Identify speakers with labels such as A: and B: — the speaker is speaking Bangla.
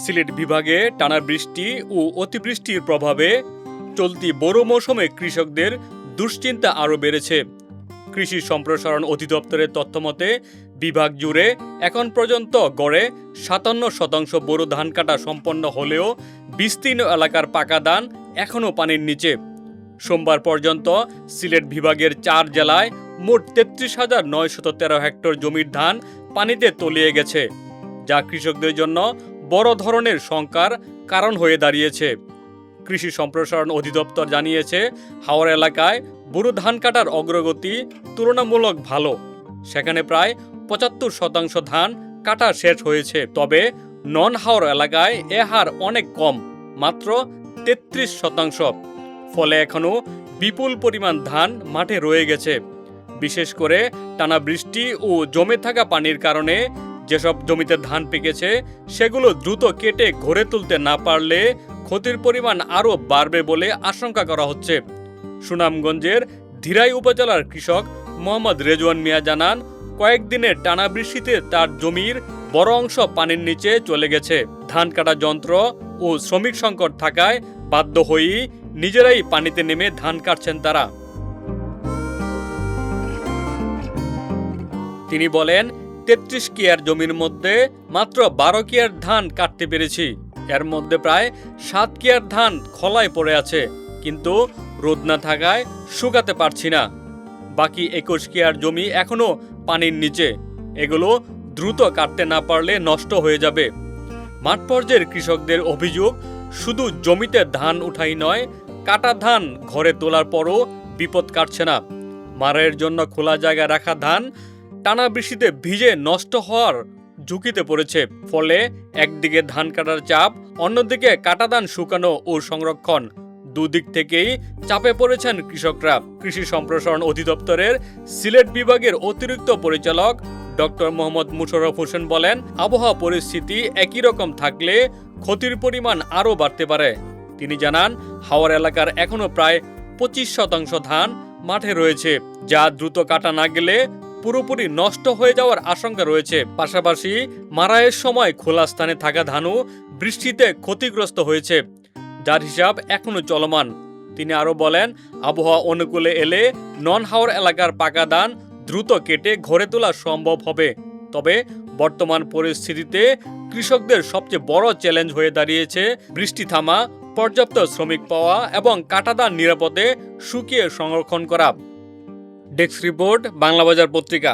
A: সিলেট বিভাগে টানা বৃষ্টি ও অতিবৃষ্টির প্রভাবে চলতি বোরো মৌসুমে কৃষকদের দুশ্চিন্তা আরও বেড়েছে। কৃষি সম্প্রসারণ অধিদপ্তরের তথ্যমতে বিভাগ জুড়ে এখন পর্যন্ত গড়ে ৫৭% বোরো ধান কাটা সম্পন্ন হলেও বিস্তীর্ণ এলাকার পাকা ধান এখনও পানির নিচে। সোমবার পর্যন্ত সিলেট বিভাগের ৪ জেলায় মোট ৩৩,৯১৩ হেক্টর জমির ধান পানিতে তলিয়ে গেছে, যা কৃষকদের জন্য বড় ধরনের শঙ্কার কারণ হয়ে দাঁড়িয়েছে। কৃষি সম্প্রসারণ অধিদপ্তর জানিয়েছে, হাওর এলাকায় বোরো ধান কাটার অগ্রগতি তুলনামূলক ভালো। সেখানে প্রায় ৭৫% ধান কাটা শেষ হয়েছে। তবে নন হাওর এলাকায় এ হার অনেক কম, মাত্র ৩৩%। ফলে এখনও বিপুল পরিমাণ ধান মাঠে রয়ে গেছে। বিশেষ করে টানা বৃষ্টি ও জমে থাকা পানির কারণে যেসব জমিতে ধান পেকেছে সেগুলো দ্রুত কেটে ঘরে তুলতে না পারলে ক্ষতির পরিমাণ আরও বাড়বে বলে আশঙ্কা করা হচ্ছে। সুনামগঞ্জের ধীরাই উপজেলার কৃষক মোহাম্মদ রেজওয়ান মিয়া জানান, কয়েকদিনের টানা বৃষ্টিতে তার জমির বড় অংশ পানির নিচে চলে গেছে। ধান কাটা যন্ত্র ও শ্রমিক সংকট থাকায় বাধ্য হয়েই নিজেরাই পানিতে নেমে ধান কাটছেন তারা। তিনি বলেন, ৩৩ কিয়ার জমির মধ্যে মাত্র ১২ কিয়ার ধান কাটতে পেরেছি। এর মধ্যে প্রায় ৭ কিয়ার ধান খলায় পড়ে আছে, কিন্তু রোদ না থাকায় শুকাতে পারছি না। বাকি ২১ কিয়ার জমি এখনো পানির নিচে। এগুলো দ্রুত কাটতে না পারলে নষ্ট হয়ে যাবে। মাঠ পর্যায়ের কৃষকদের অভিযোগ, শুধু জমিতে ধান উঠাই নয়, কাটা ধান ঘরে তোলার পরও বিপদ কাটছে না। মাড়াইয়ের জন্য খোলা জায়গায় রাখা ধান টানা বৃষ্টিতে ভিজে নষ্ট হওয়ার ঝুঁকিতে পড়েছে। ফলে একদিকে ধান কাটার চাপ, অন্যদিকে কাটা ধান শুকানো ও সংরক্ষণ, দুদিক থেকেই চাপে পড়েছেন কৃষকরা। কৃষি সম্প্রসারণ অধিদপ্তরের সিলেট বিভাগের অতিরিক্ত পরিচালক ডক্টর মোহাম্মদ মুশাররফ হোসেন বলেন, আবহাওয়া পরিস্থিতি একই রকম থাকলে ক্ষতির পরিমাণ আরও বাড়তে পারে। তিনি জানান, হাওর এলাকার এখনো প্রায় ২৫% ধান মাঠে রয়েছে, যা দ্রুত কাটা না গেলে পুরোপুরি নষ্ট হয়ে যাওয়ার আশঙ্কা রয়েছে। পাশাপাশি মাড়াইয়ের সময় খোলা স্থানে থাকা ধানও বৃষ্টিতে ক্ষতিগ্রস্ত হয়েছে, যার হিসাব এখনো চলমান। তিনি আরও বলেন, আবহাওয়া অনুকূলে এলে নন হাওর এলাকার পাকা ধান দ্রুত কেটে ঘরে তোলা সম্ভব হবে। তবে বর্তমান পরিস্থিতিতে কৃষকদের সবচেয়ে বড় চ্যালেঞ্জ হয়ে দাঁড়িয়েছে বৃষ্টি থামা, পর্যাপ্ত শ্রমিক পাওয়া এবং কাটা ধান নিরাপদে শুকিয়ে সংরক্ষণ করা। ডেস্ক রিপোর্ট, বাংলাবাজার পত্রিকা।